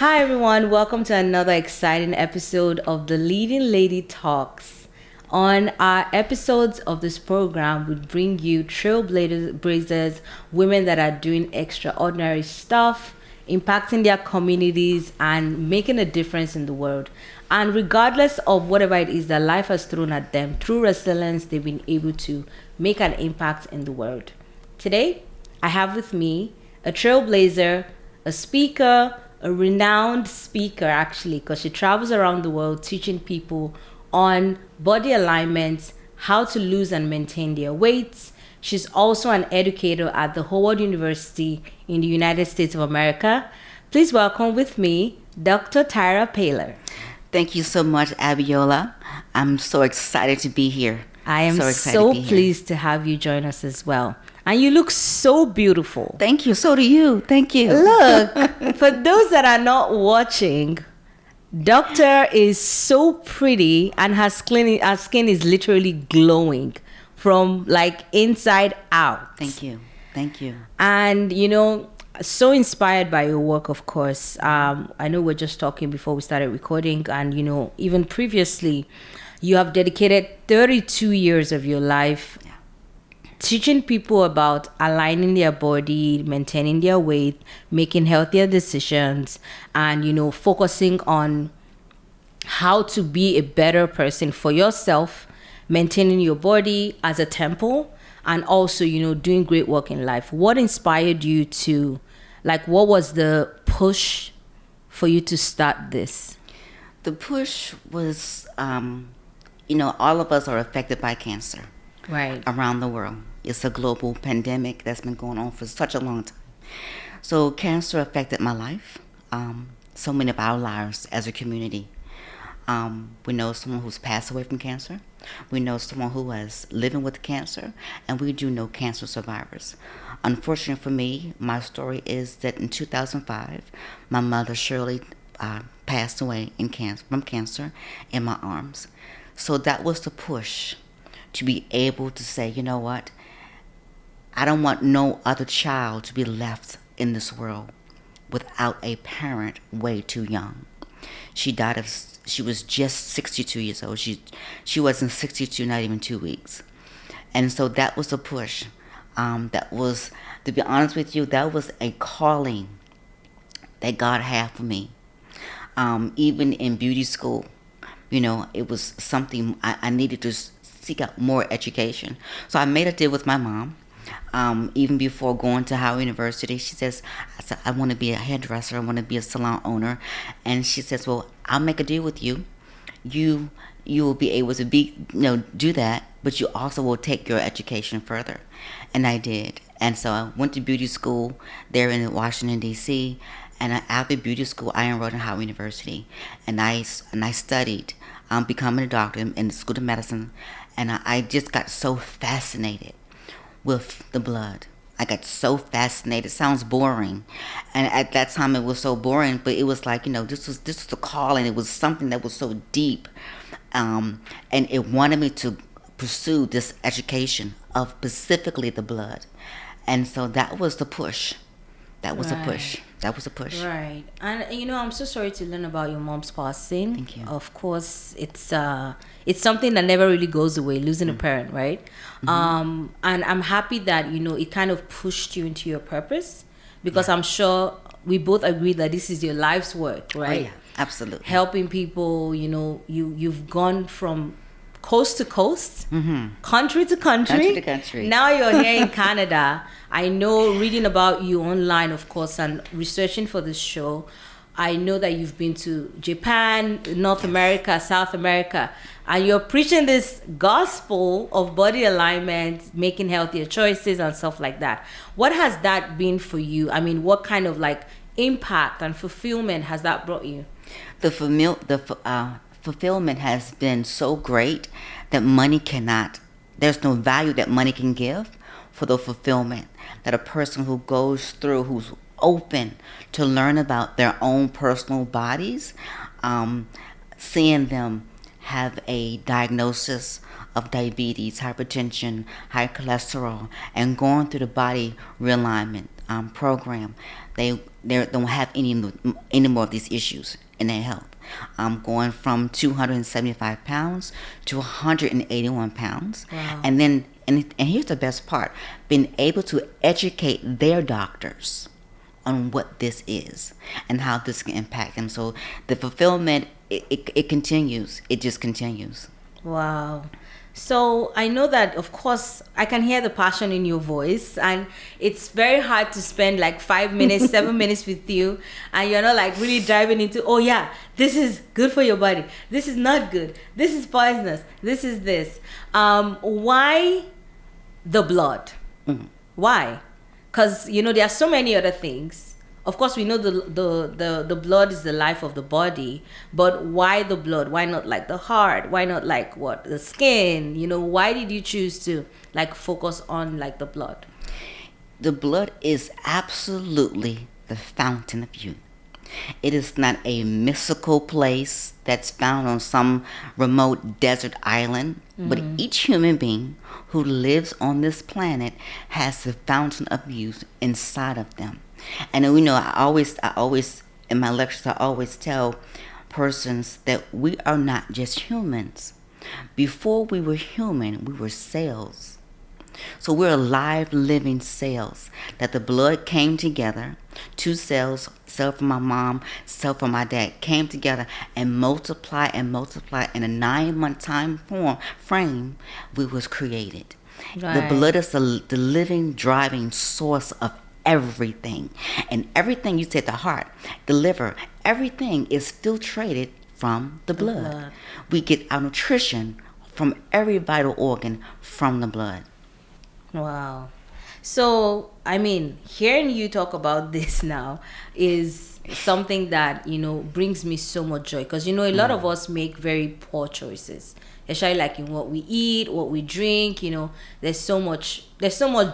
Hi everyone, welcome to another exciting episode of the Leading Lady Talks. On our episodes of this program, we bring you trailblazers, women that are doing extraordinary stuff, impacting their communities and making a difference in the world. And regardless of whatever it is that life has thrown at them, through resilience, they've been able to make an impact in the world. Today, I have with me a trailblazer, a speaker, a renowned speaker actually, because she travels around the world teaching people on body alignment, how to lose and maintain their weights. She's also an educator at the Howard University in the United States of America. Please welcome with me, Dr. Tyra Paylor. Thank you so much, Abiola. I'm so excited to be here. I am so pleased to have you join us as well. And you look so beautiful. Thank you. So do you. Thank you. Look, for those that are not watching, Doctor is so pretty and her skin is literally glowing from like inside out. Thank you. Thank you. And, you know, so inspired by your work, of course. I know we're just talking before we started recording. And, you know, even previously, you have dedicated 32 years of your life teaching people about aligning their body, maintaining their weight, making healthier decisions, and, you know, focusing on how to be a better person for yourself, maintaining your body as a temple, and also, you know, doing great work in life. What inspired you to, like, what was the push for you to start this? The push was, you know, all of us are affected by cancer. Right. Around the world. It's a global pandemic that's been going on for such a long time. So cancer affected my life, so many of our lives as a community. We know someone who's passed away from cancer. We know someone who is living with cancer, and we do know cancer survivors. Unfortunately for me, my story is that in 2005, my mother Shirley passed away from cancer in my arms. So that was the push to be able to say, you know what, I don't want no other child to be left in this world without a parent way too young. She was just 62 years old. She wasn't 62, not even 2 weeks. And so that was a push. That was, to be honest with you, that was a calling that God had for me. Even in beauty school, you know, it was something I needed to seek out more education. So I made a deal with my mom. Even before going to Howard University, I said, I want to be a hairdresser. I want to be a salon owner. And she says, well, I'll make a deal with you. You will be able to do that, but you also will take your education further. And I did. And so I went to beauty school there in Washington, D.C. And after beauty school, I enrolled in Howard University. And I studied becoming a doctor in the School of Medicine. And I just got so fascinated with the blood. I got so fascinated. It sounds boring. And at that time it was so boring, but it was like, you know, this was a call, and it was something that was so deep. And it wanted me to pursue this education of specifically the blood. And so that was the push. That was a push. That was a push. Right. And, you know, I'm so sorry to learn about your mom's passing. Thank you. Of course, it's something that never really goes away, losing a parent, right? Mm-hmm. And I'm happy that, you know, it kind of pushed you into your purpose, because I'm sure we both agree that this is your life's work, right? Oh, yeah, absolutely. Helping people, you know, you've gone from coast to coast, country to country. Now you're here in Canada. I know, reading about you online, of course, and researching for this show, I know that you've been to Japan, North America, South America, and you're preaching this gospel of body alignment, making healthier choices and stuff like that. What has that been for you? I mean, what kind of like impact and fulfillment has that brought you? The fulfillment has been so great that money cannot. There's no value that money can give for the fulfillment that a person who goes through, who's open to learn about their own personal bodies, seeing them have a diagnosis of diabetes, hypertension, high cholesterol, and going through the body realignment program, they don't have any more of these issues in their health. Going from 275 pounds to 181 pounds. Wow. And then, and here's the best part, being able to educate their doctors on what this is and how this can impact them. So the fulfillment, it continues. It just continues. Wow. So I know that, of course, I can hear the passion in your voice, and it's very hard to spend like 5 minutes, 7 minutes with you, and you're not like really diving into, oh yeah, this is good for your body, this is not good, this is poisonous, this is this. Why the blood? Mm. Why? Because, you know, there are so many other things. Of course, we know the blood is the life of the body, but why the blood? Why not like the heart? Why not like what? The skin? You know, why did you choose to like focus on like the blood? The blood is absolutely the fountain of youth. It is not a mystical place that's found on some remote desert island, but each human being who lives on this planet has the fountain of youth inside of them. And you know, I always in my lectures, I always tell persons that we are not just humans. Before we were human, we were cells. So we're alive, living cells that the blood came together. 2 cells, cell from my mom, cell from my dad, came together and multiply in a 9-month time frame. We was created. Right. The blood is the living, driving source of everything. And everything, you said, the heart, the liver, everything is filtrated from the blood. We get our nutrition from every vital organ from the blood. Wow. So, I mean, hearing you talk about this now is something that, you know, brings me so much joy, because, you know, a lot of us make very poor choices, especially like in what we eat, what we drink. You know, there's so much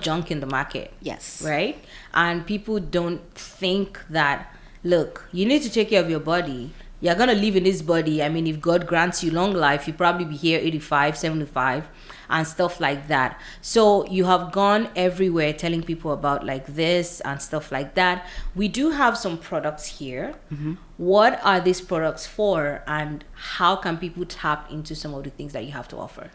junk in the market. Yes. Right? And people don't think that, look, you need to take care of your body. You're going to live in this body. I mean, if God grants you long life, you'll probably be here 85, 75 and stuff like that. So you have gone everywhere telling people about like this and stuff like that. We do have some products here. Mm-hmm. What are these products for, and how can people tap into some of the things that you have to offer?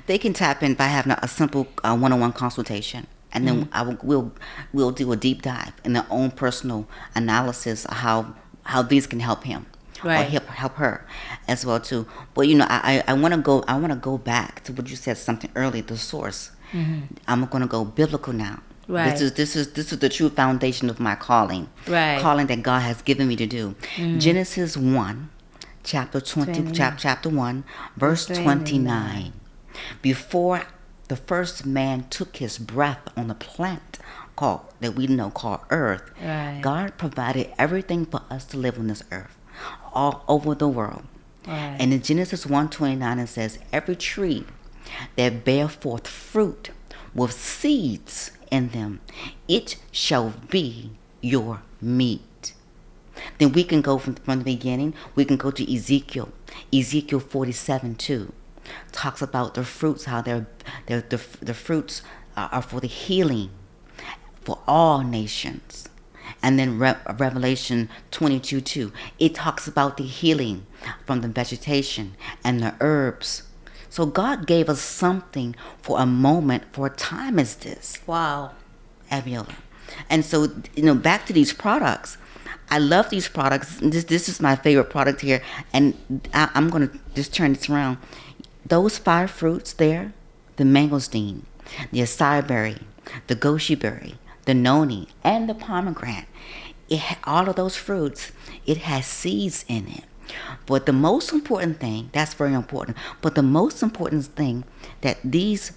They can tap in by having a simple one-on-one consultation. And then we'll do a deep dive in their own personal analysis of how these can help him, right, or help her as well too. But you know, I want to go back to what you said something earlier, the source. Mm-hmm. I'm going to go biblical now. Right. This is the true foundation of my calling. Right. Calling that God has given me to do. Mm-hmm. Genesis 1, chapter 1, verse 29. Before the first man took his breath on the planet that we know called Earth, right, God provided everything for us to live on this earth, all over the world. Right. And in Genesis 1:29 it says, every tree that bear forth fruit with seeds in them, it shall be your meat. Then we can go from the beginning. We can go to Ezekiel 47:2. Talks about the fruits, how the fruits are for the healing for all nations. And then Revelation 22:2, it talks about the healing from the vegetation and the herbs. So God gave us something for a moment, for a time as this. Wow. Abiola. And so, you know, back to these products. I love these products. This is my favorite product here. And I'm going to just turn this around. Those 5 fruits there, the mangosteen, the acai berry, the goji berry, the noni, and the pomegranate, all of those fruits, it has seeds in it. But the most important thing, that's very important, but the most important thing that these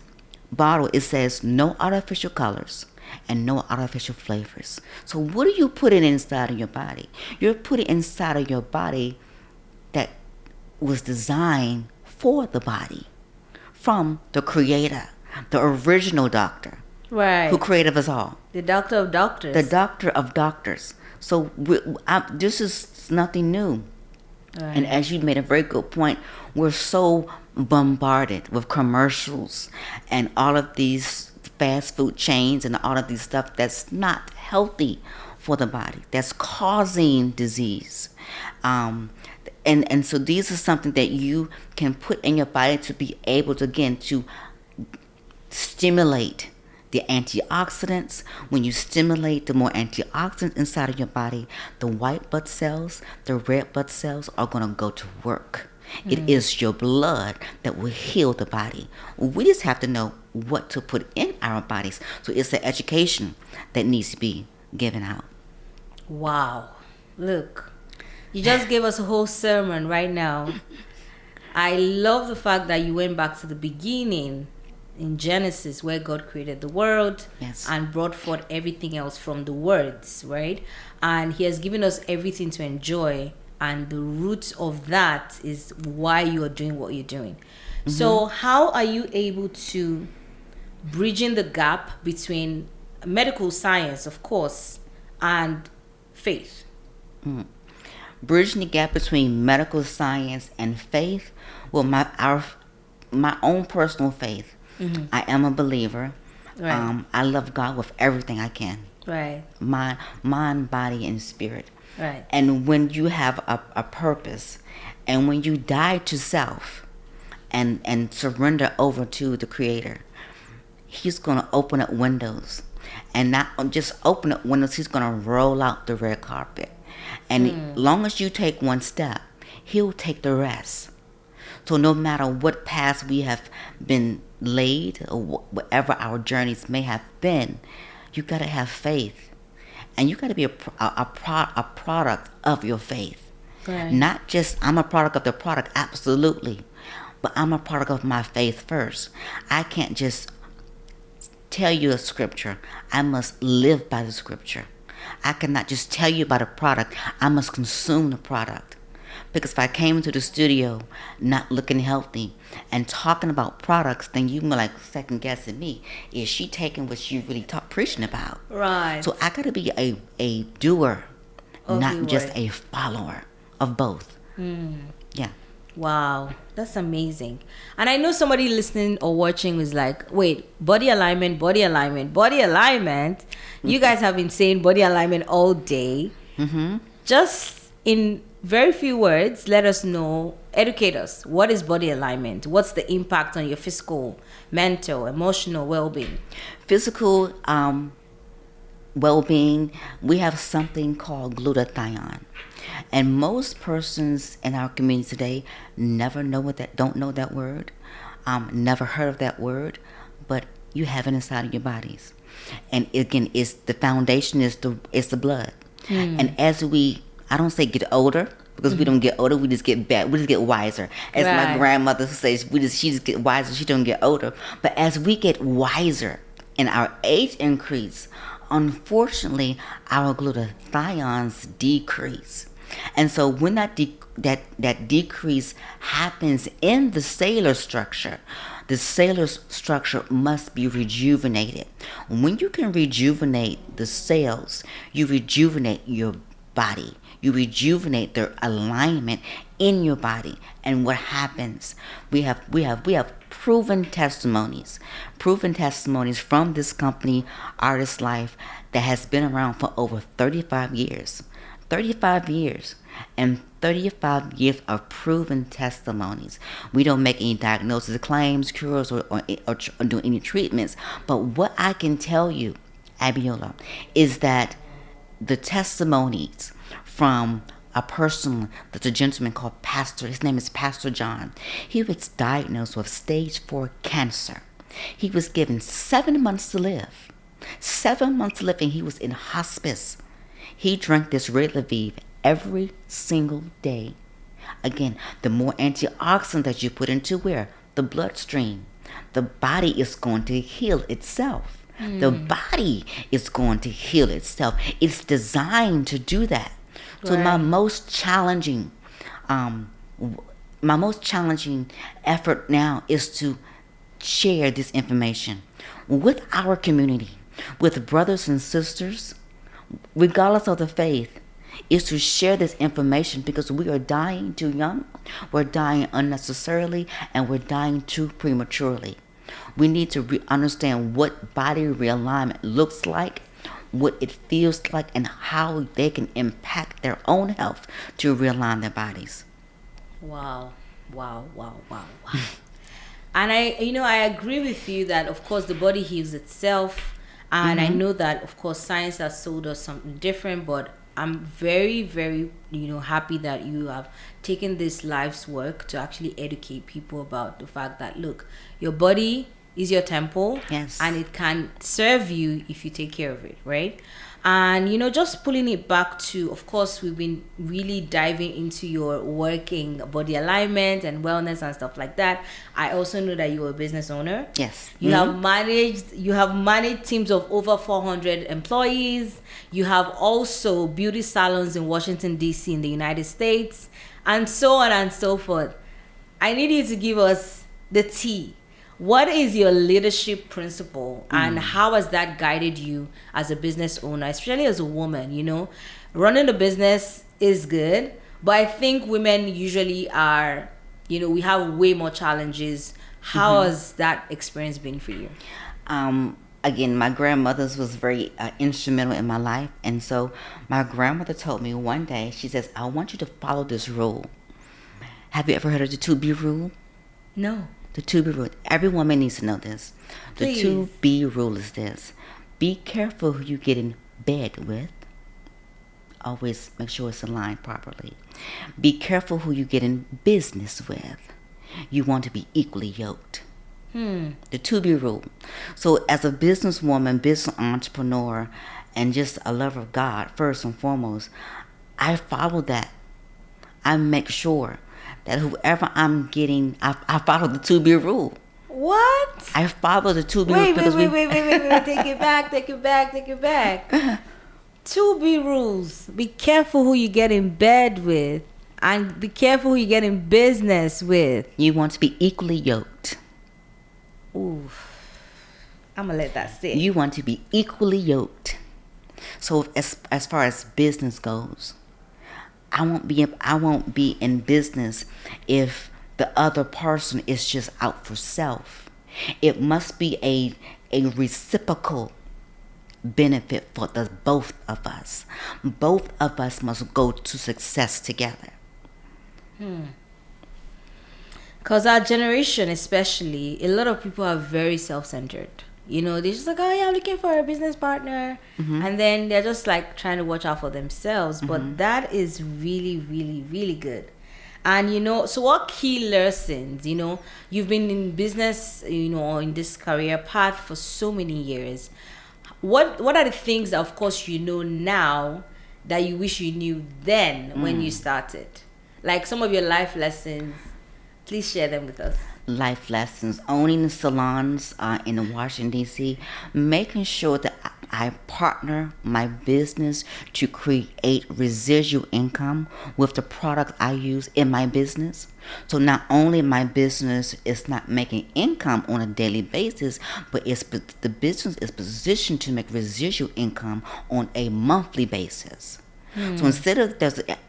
bottle, it says no artificial colors and no artificial flavors. So what are you putting inside of your body? You're putting inside of your body that was designed for the body from the creator, the original doctor, right, who created us all. The doctor of doctors. The doctor of doctors. So this is nothing new. Right. And as you made a very good point, we're so bombarded with commercials and all of these fast food chains and all of these stuff that's not healthy for the body, that's causing disease. And so these are something that you can put in your body to be able to, again, to stimulate the antioxidants. When you stimulate the more antioxidants inside of your body, the white blood cells, the red blood cells are going to go to work. It is your blood that will heal the body. We just have to know what to put in our bodies. So it's the education that needs to be given out. Wow. Look, you just gave us a whole sermon right now. I love the fact that you went back to the beginning in Genesis, where God created the world, Yes. and brought forth everything else from the words, right? And he has given us everything to enjoy, and the root of that is why you are doing what you're doing. So how are you able to bridging the gap between medical science, of course, and faith? Bridging the gap between medical science and faith. Well, my own personal faith. I am a believer. Right. I love God with everything I can. Right. Mind, body, and spirit. Right. And when you have a purpose, and when you die to self and surrender over to the Creator, He's going to open up windows. And not just open up windows, He's going to roll out the red carpet. And long as you take one step, He'll take the rest. So no matter what paths we have been laid, or whatever our journeys may have been, you got to have faith. And you got to be a product of your faith. Right. Not just I'm a product of the product, absolutely. But I'm a product of my faith first. I can't just tell you a scripture. I must live by the scripture. I cannot just tell you about a product. I must consume the product. Because if I came into the studio not looking healthy and talking about products, then you were like second guessing me. Is she taking what she really preaching about? Right. So I got to be a doer, Of not your just word. a follower of both. Yeah. Wow, that's amazing. And I know somebody listening or watching was like, wait, body alignment, body alignment, body alignment. You guys have been saying body alignment all day. Just in very few words, let us know, educate us. What is body alignment? What's the impact on your physical, mental, emotional well-being? Physical well-being, we have something called glutathione. And most persons in our community today don't know that word, never heard of that word, but you have it inside of your bodies. And again, it's the foundation is the blood. And as I don't say get older, because we don't get older, we just get better, we just get wiser. As my Right. grandmother says, she just get wiser, she don't get older. But as we get wiser and our age increase, unfortunately, our glutathiones decrease. And so when that decrease happens in the cellular structure must be rejuvenated. When you can rejuvenate the cells, you rejuvenate your body. You rejuvenate their alignment in your body. And what happens? We have proven testimonies from this company, Artist Life, that has been around for over 35 years. 35 years. And 35 years of proven testimonies. We don't make any diagnosis, claims, cures, or do any treatments. But what I can tell you, Abiola, is that the testimonies from a person, that's a gentleman called Pastor, his name is Pastor John. He was diagnosed with stage 4 cancer. He was given 7 months to live. 7 months to live, and he was in hospice. He drank this Red Lviv every single day. Again, the more antioxidant that you put into where? The bloodstream. The body is going to heal itself. The body is going to heal itself. It's designed to do that. So Right. my most challenging effort now is to share this information with our community, with brothers and sisters, regardless of the faith, is to share this information, because we are dying too young, we're dying unnecessarily, and we're dying too prematurely. We need to understand what body realignment looks like, what it feels like, and how they can impact their own health to realign their bodies. Wow, wow, wow, wow, wow. And I agree with you that of course the body heals itself, and I know that of course science has told us something different, but I'm very, very, happy that you have taken this life's work to actually educate people about the fact that look, your body is your temple, Yes. and it can serve you if you take care of it, right? And just pulling it back to, of course, we've been really diving into your working body alignment and wellness and stuff like that. I also know that you're a business owner. Yes. You have managed teams of over 400 employees. You have also beauty salons in Washington D.C. in the United States, and so on and so forth. I need you to give us the tea. What is your leadership principle, and how has that guided you as a business owner, especially as a woman? Running a business is good, but I think women usually are, we have way more challenges. How has that experience been for you? Again, my grandmother's was very instrumental in my life. And so my grandmother told me one day, she says, I want you to follow this rule. Have you ever heard of the 2B rule? No. The 2B rule. Every woman needs to know this. Please. The 2B rule is this. Be careful who you get in bed with. Always make sure it's aligned properly. Be careful who you get in business with. You want to be equally yoked. The 2B rule. So as a businesswoman, business entrepreneur, and just a lover of God, first and foremost, I follow that. I make sure that whoever I'm getting, I follow the 2B rule. What? I follow the 2B rule. Wait. Take it back. 2B rules. Be careful who you get in bed with, and be careful who you get in business with. You want to be equally yoked. Oof. I'm gonna let that sit. You want to be equally yoked. So as far as business goes, I won't be in business if the other person is just out for self. It must be a reciprocal benefit for the both of us. Both of us must go to success together. Because our generation, especially, a lot of people are very self-centered. They're just like, oh yeah, I'm looking for a business partner. And then they're just like trying to watch out for themselves. But that is really, really, really good. And so what key lessons, you've been in business, in this career path for so many years. What are the things that, of course, now that you wish you knew then when you started? Like some of your life lessons. Please share them with us. Life lessons. Owning salons in Washington, D.C. Making sure that I partner my business to create residual income with the product I use in my business. So not only my business is not making income on a daily basis, but the business is positioned to make residual income on a monthly basis. So instead of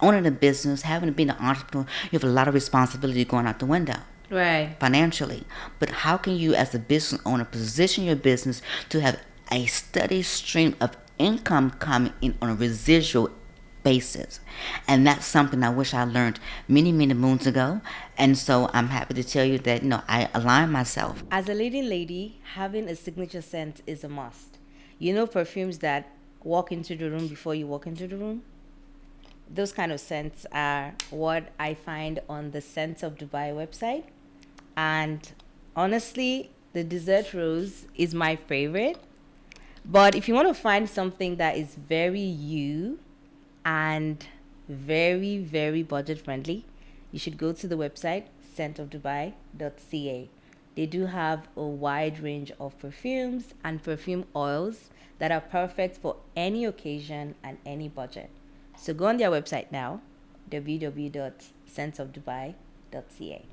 owning a business, having to be an entrepreneur, you have a lot of responsibility going out the window. Right. Financially. But how can you as a business owner position your business to have a steady stream of income coming in on a residual basis? And that's something I wish I learned many, many moons ago. And so I'm happy to tell you that, I align myself. As a leading lady, having a signature scent is a must. Perfumes that walk into the room before you walk into the room? Those kind of scents are what I find on the Scents of Dubai website. And honestly, the Desert Rose is my favorite. But if you want to find something that is very you and very, very budget friendly, you should go to the website scentofdubai.ca. They do have a wide range of perfumes and perfume oils that are perfect for any occasion and any budget. So go on their website now, www.scentofdubai.ca.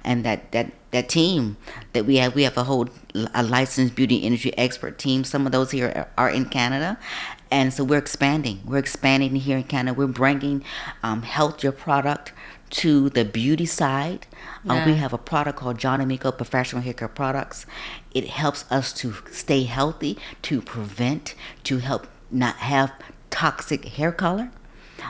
And that team that we have a licensed beauty industry expert team. Some of those here are in Canada, And so we're expanding. We're expanding here in Canada. We're bringing healthier product to the beauty side. We have a product called John Amico Professional Hair Care Products. It helps us to stay healthy, to prevent, to help not have toxic hair color.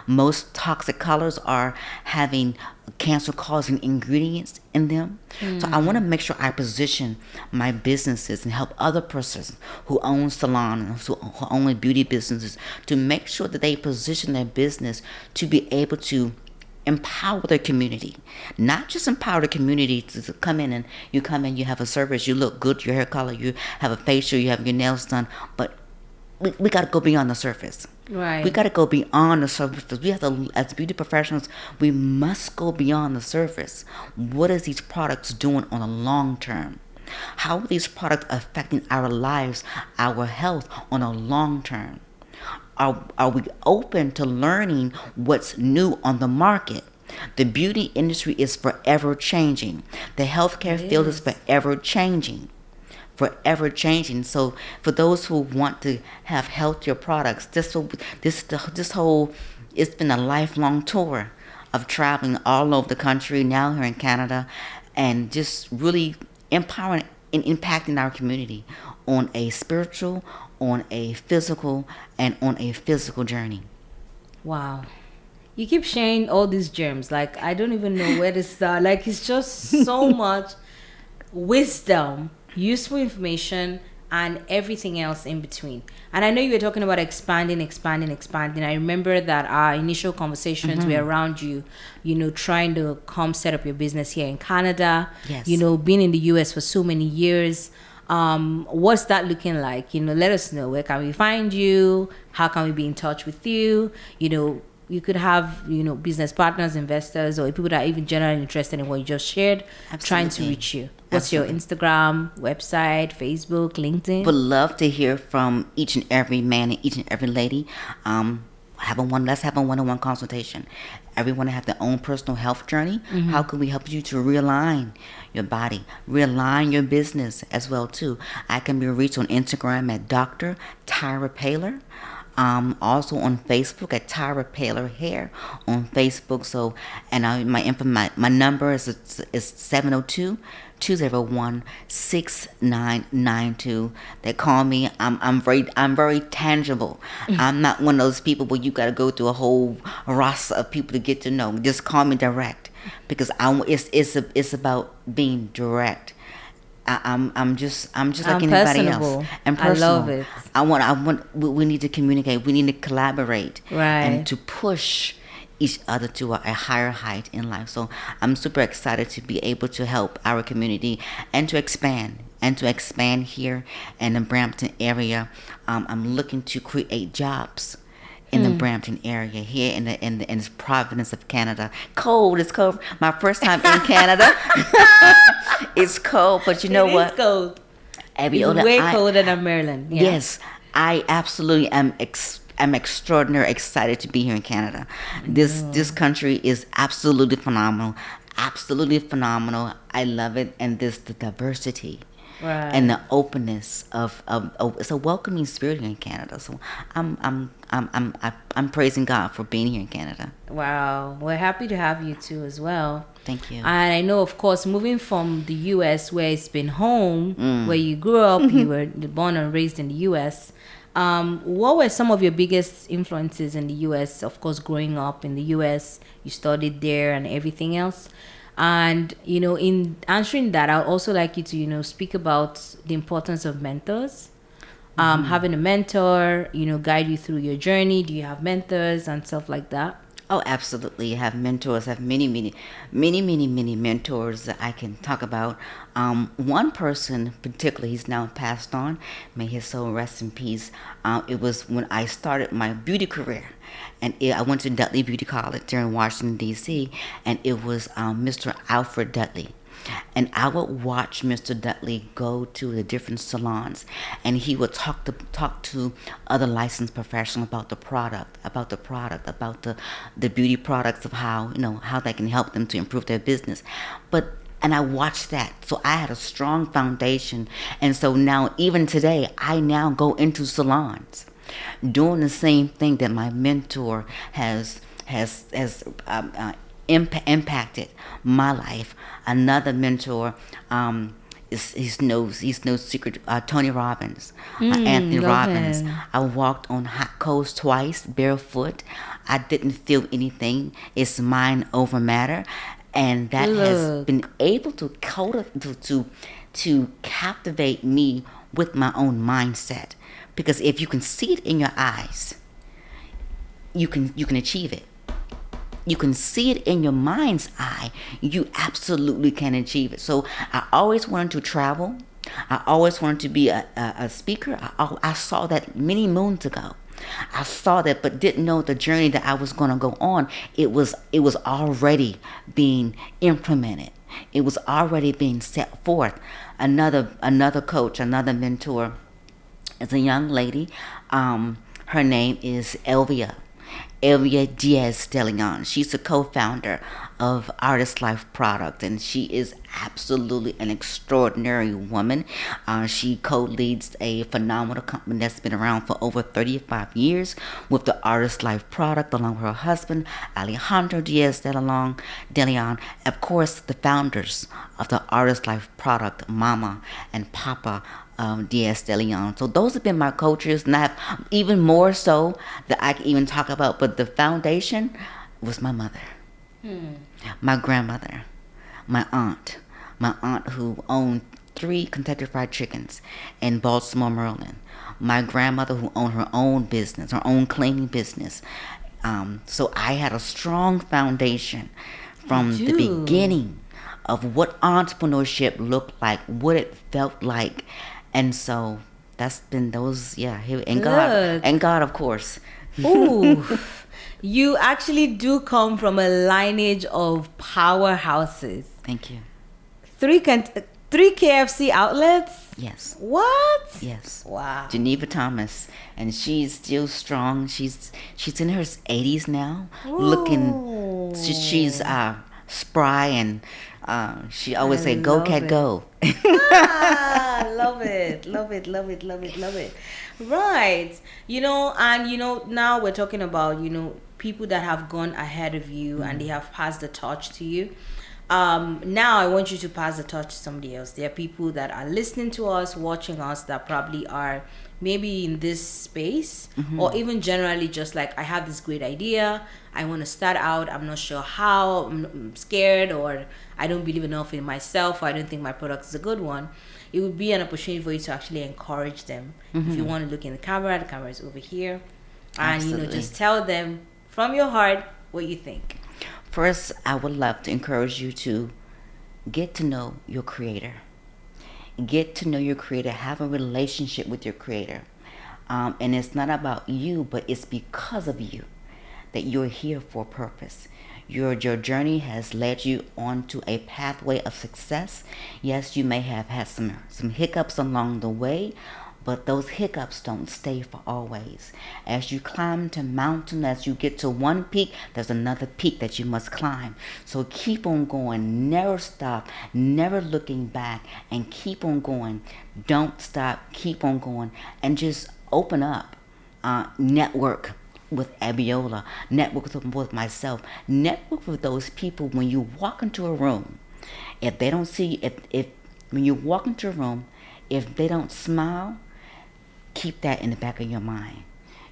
Most toxic colors are having cancer-causing ingredients in them. So I want to make sure I position my businesses and help other persons who own salons, who own beauty businesses, to make sure that they position their business to be able to empower their community. Not just empower the community to come in, and you come in, you have a service, you look good, your hair color, you have a facial, you have your nails done, but we got to go beyond the surface. Right. We got to go beyond the surface. We have to, as beauty professionals, we must go beyond the surface. What is these products doing on a long term? How are these products affecting our lives, our health on a long term? Are we open to learning what's new on the market? The beauty industry is forever changing. The healthcare field is forever changing. Forever changing. So for those who want to have healthier products, this whole, it's been a lifelong tour of traveling all over the country, now here in Canada, and just really empowering and impacting our community on a spiritual, on a physical, and on a physical journey. Wow. You keep sharing all these gems. Like, I don't even know where to start. Like, it's just so much wisdom, useful information, and everything else in between. And I know you were talking about expanding. I remember that our initial conversations were around you trying to come set up your business here in Canada. Yes. Being in the US for so many years. What's that looking like? Let us know. Where can we find you? How can we be in touch with you? You could have, business partners, investors, or people that are even generally interested in what you just shared, trying to reach you. What's your Instagram, website, Facebook, LinkedIn? Would love to hear from each and every man and each and every lady. Let's have a one-on-one consultation. Everyone have their own personal health journey. How can we help you to realign your body, realign your business as well too? I can be reached on Instagram at Dr. Tyra Paylor. Also on Facebook at Tyra Paylor Hair on Facebook. So, and my number is 702-201-6992. They call me. I'm very tangible. I'm not one of those people where you got to go through a whole roster of people to get to know. Just call me direct, because it's about being direct. I'm just like anybody else. I'm personal. I love it. We need to communicate. We need to collaborate. Right. And to push each other to a higher height in life. So I'm super excited to be able to help our community and to expand here in the Brampton area. I'm looking to create jobs in the Brampton area, here in the province of Canada. It's cold. My first time in Canada. It's cold, but you know what? It's cold. It's way colder than Maryland. Yeah. Yes, I absolutely am. I'm extraordinarily excited to be here in Canada. This country is absolutely phenomenal. Absolutely phenomenal. I love it, and the diversity. Right. And the openness of it's a welcoming spirit here in Canada. So I'm praising God for being here in Canada. Wow, we're happy to have you too as well. Thank you. And I know, of course, moving from the U.S., where it's been home, where you grew up, you were born and raised in the U.S. What were some of your biggest influences in the U.S.? Of course, growing up in the U.S., you studied there and everything else. And, in answering that, I'd also like you to, speak about the importance of mentors. Having a mentor, guide you through your journey. Do you have mentors and stuff like that? Oh, absolutely. I have mentors. I have many mentors that I can talk about. One person particularly, he's now passed on. May his soul rest in peace. It was when I started my beauty career. And I went to Dudley Beauty College there in Washington, D.C., and it was Mr. Alfred Dudley. And I would watch Mr. Dudley go to the different salons, and he would talk to other licensed professionals about the product, about the beauty products, of how they can help them to improve their business. And I watched that, so I had a strong foundation. And so now, even today, I now go into salons. doing the same thing that my mentor has impacted my life. Another mentor, he's no secret. Tony Robbins, Anthony Love Robbins. him. I walked on hot coals twice barefoot. I didn't feel anything. It's mind over matter, and that has Look. been able to to captivate me with my own mindset. Because if you can see it in your eyes, you can achieve it. You can see it in your mind's eye. You absolutely can achieve it. So I always wanted to travel. I always wanted to be a speaker. I saw that many moons ago. I saw that, but didn't know the journey that I was going to go on. It was already being implemented. It was already being set forth. Another coach, another mentor is a young lady. Her name is Elvia Diaz de Leon. She's a co-founder of Artist Life Product, and she is absolutely an extraordinary woman. She co-leads a phenomenal company that's been around for over 35 years with the Artist Life Product, along with her husband, Alejandro Diaz de Leon. Of course, the founders of the Artist Life Product, Mama and Papa Diaz de Leon. So those have been my coaches, and I have even more so that I can even talk about. But the foundation was my mother, my grandmother, my aunt who owned 3 Kentucky Fried Chickens in Baltimore, Maryland. My grandmother who owned her own business, her own cleaning business. So I had a strong foundation from the beginning of what entrepreneurship looked like, what it felt like. And so that's been those, and God, of course. Ooh, you actually do come from a lineage of powerhouses. Thank you. 3 KFC outlets? Yes. What? Yes. Wow. Geneva Thomas, and she's still strong. She's in her 80s now, looking. She's spry, and she always say, "Go cat, go." Love it, love it, love it, love it, love it. Right. Now we're talking about, people that have gone ahead of you and they have passed the torch to you. Now I want you to pass the torch to somebody else. There are people that are listening to us, watching us, that probably are maybe in this space, or even generally just like, I have this great idea, I want to start out, I'm not sure how, I'm scared, or I don't believe enough in myself, or I don't think my product is a good one. It would be an opportunity for you to actually encourage them. If you want to look in the camera is over here, and just tell them from your heart what you think. First, I would love to encourage you to get to know your creator. Get to know your creator. Have a relationship with your creator. And it's not about you, but it's because of you that you're here for a purpose. Your journey has led you onto a pathway of success. Yes, you may have had some hiccups along the way, but those hiccups don't stay for always. As you climb to mountain, as you get to one peak, there's another peak that you must climb. So keep on going, never stop, never looking back, and keep on going. Don't stop, keep on going, and just open up. Network with Abiola, network with myself, network with those people. When you walk into a room, if they don't see, if when you walk into a room, if they don't smile, keep that in the back of your mind.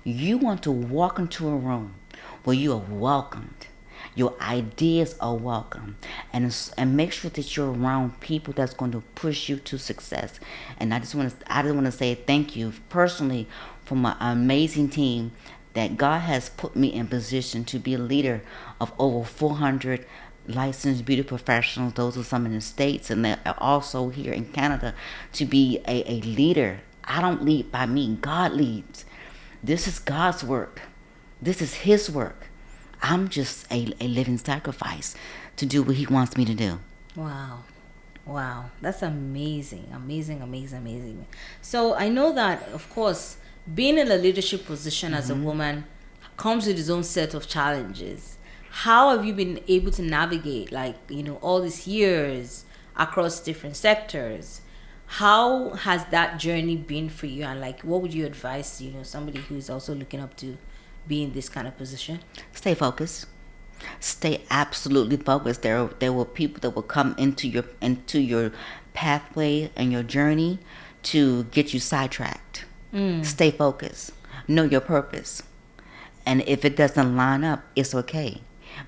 You want to walk into a room where you are welcomed. Your ideas are welcome, and make sure that you're around people that's going to push you to success. And I just want to say thank you personally for my amazing team that God has put me in position to be a leader of over 400 licensed beauty professionals. Those are some in the States, and they're also here in Canada, to be a leader. I don't lead by me. God leads. This is God's work. This is His work. I'm just a living sacrifice to do what He wants me to do. Wow. That's amazing. Amazing. So I know that, of course, being in a leadership position as a woman comes with its own set of challenges. How have you been able to navigate, all these years across different sectors? How has that journey been for you, and like what would you advise, somebody who's also looking up to be in this kind of position? Stay focused. Stay absolutely focused. There will people that will come into your pathway and your journey to get you sidetracked. Stay focused. Know your purpose. And if it doesn't line up, it's okay.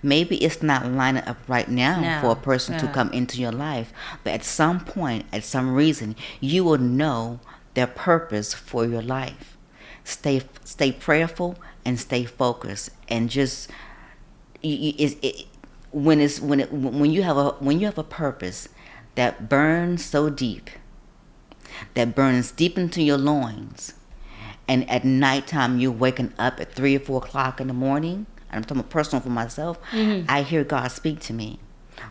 Maybe it's not lining up right now for a person to come into your life, but at some point, at some reason, you will know their purpose for your life. Stay prayerful and stay focused, and just when you have a purpose that burns so deep, that burns deep into your loins, and at nighttime you're waking up at 3 or 4 o'clock in the morning. I'm talking personal for myself. I hear God speak to me.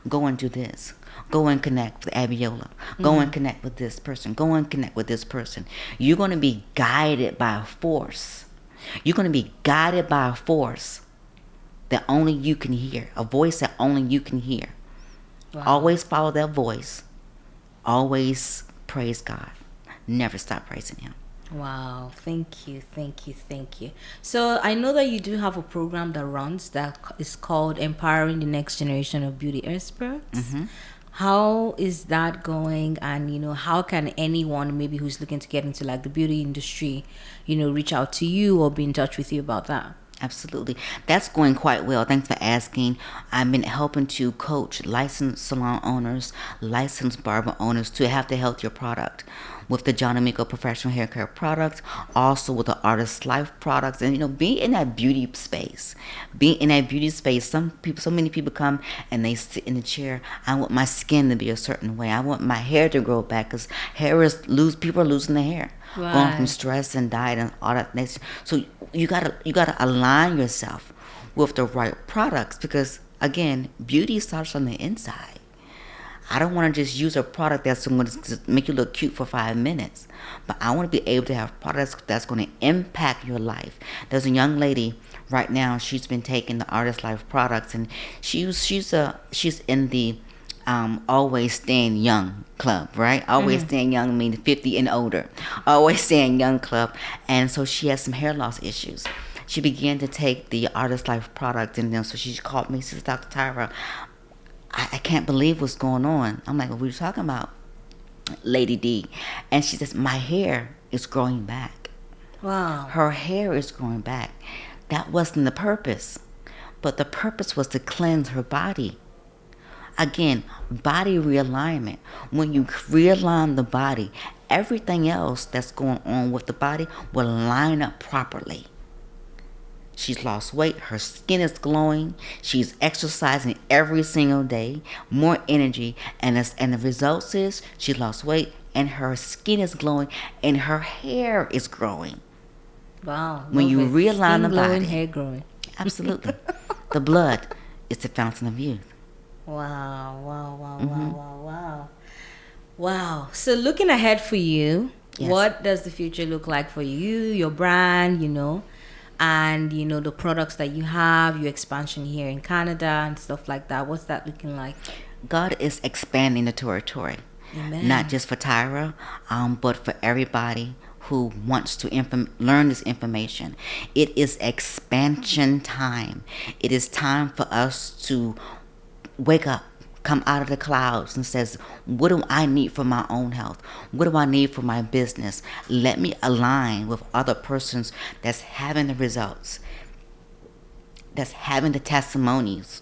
Go and do this. Go and connect with Abiola. Go and connect with this person. Go and connect with this person. You're going to be guided by a force. You're going to be guided by a force that only you can hear. A voice that only you can hear. Wow. Always follow that voice. Always praise God. Never stop praising Him. Wow, thank you. So I know that you do have a program that runs that is called Empowering the Next Generation of Beauty Experts. How is that going? And how can anyone maybe who's looking to get into like the beauty industry, reach out to you or be in touch with you about that? Absolutely. That's going quite well. Thanks for asking. I've been helping to coach licensed salon owners, licensed barber owners to have the healthier product with the John Amico professional hair care products, also with the Artist Life products, and be in that beauty space. Be in that beauty space. So many people come and they sit in the chair. I want my skin to be a certain way. I want my hair to grow back, because people are losing their hair. Right. Going from stress and diet and all that next. So you gotta align yourself with the right products, because again, beauty starts on the inside. I don't want to just use a product that's going to make you look cute for 5 minutes, but I want to be able to have products that's going to impact your life. There's a young lady right now. She's been taking the Artist Life products, and she's in the always staying young club, right? Always staying young means 50 and older. Always staying young club. And so she has some hair loss issues. She began to take the Artist Life product, and then so she called me. She says, Dr. Tyra, I can't believe what's going on. I'm like, what are you talking about, Lady D? And she says, my hair is growing back. Wow. Her hair is growing back. That wasn't the purpose. But the purpose was to cleanse her body. Again, body realignment. When you realign the body, everything else that's going on with the body will line up properly. She's lost weight. Her skin is glowing. She's exercising every single day. More energy. And the results is she lost weight and her skin is glowing and her hair is growing. Wow. When you realign skin the glowing, body. hair growing. Absolutely. The blood is the fountain of youth. Wow. So looking ahead for you, yes. What does the future look like for you, your brand, and the products that you have, your expansion here in Canada and stuff like that? What's that looking like? God is expanding the territory. Amen. Not just for Tyra, but for everybody who wants to learn this information. It is expansion time. It is time for us to wake up, come out of the clouds and says, what do I need for my own health? What do I need for my business? Let me align with other persons that's having the results, that's having the testimonies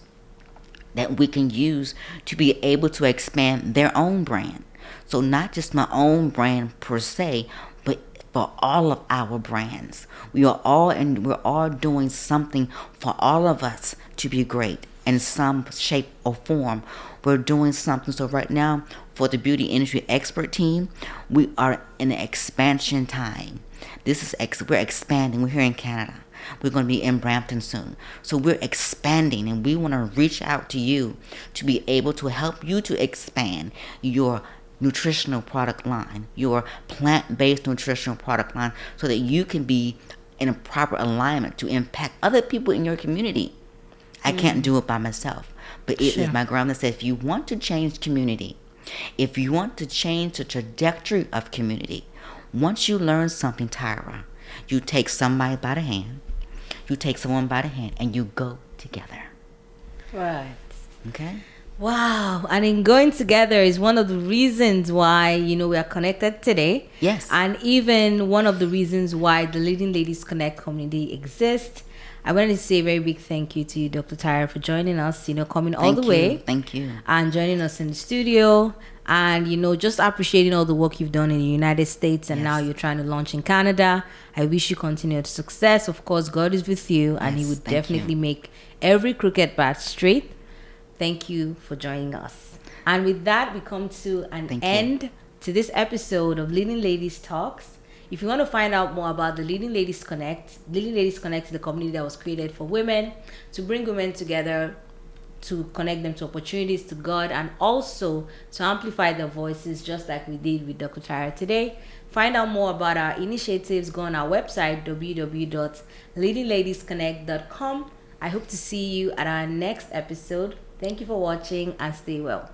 that we can use to be able to expand their own brand. So not just my own brand per se, but for all of our brands. We're all doing something for all of us to be great in some shape or form. We're doing something. So right now, for the beauty industry expert team, we are in an expansion time. We're expanding. We're here in Canada. We're going to be in Brampton soon. So we're expanding, and we want to reach out to you to be able to help you to expand your nutritional product line, your plant-based nutritional product line, so that you can be in a proper alignment to impact other people in your community. I can't do it by myself, but it is my grandma said, if you want to change community, If you want to change the trajectory of community, once you learn something, Tyra, you take somebody by the hand, you take someone by the hand, and you go together. Right. Okay? Wow. And in going together is one of the reasons why, we are connected today. Yes. And even one of the reasons why the Leading Ladies Connect community exists. I wanted to say a very big thank you to you, Dr. Tyra, for joining us, coming all the way. Thank you. And joining us in the studio. And, just appreciating all the work you've done in the United States. And Yes. now you're trying to launch in Canada. I wish you continued success. Of course, God is with you. And He Yes, would thank definitely you. make every crooked path straight. Thank you for joining us. And with that, we come to an Thank you. end to this episode of Leading Ladies Talks. If you want to find out more about the Leading Ladies Connect is the community that was created for women, to bring women together, to connect them to opportunities, to God, and also to amplify their voices, just like we did with Dr. Tyra today. Find out more about our initiatives. Go on our website, www.leadingladiesconnect.com. I hope to see you at our next episode. Thank you for watching and stay well.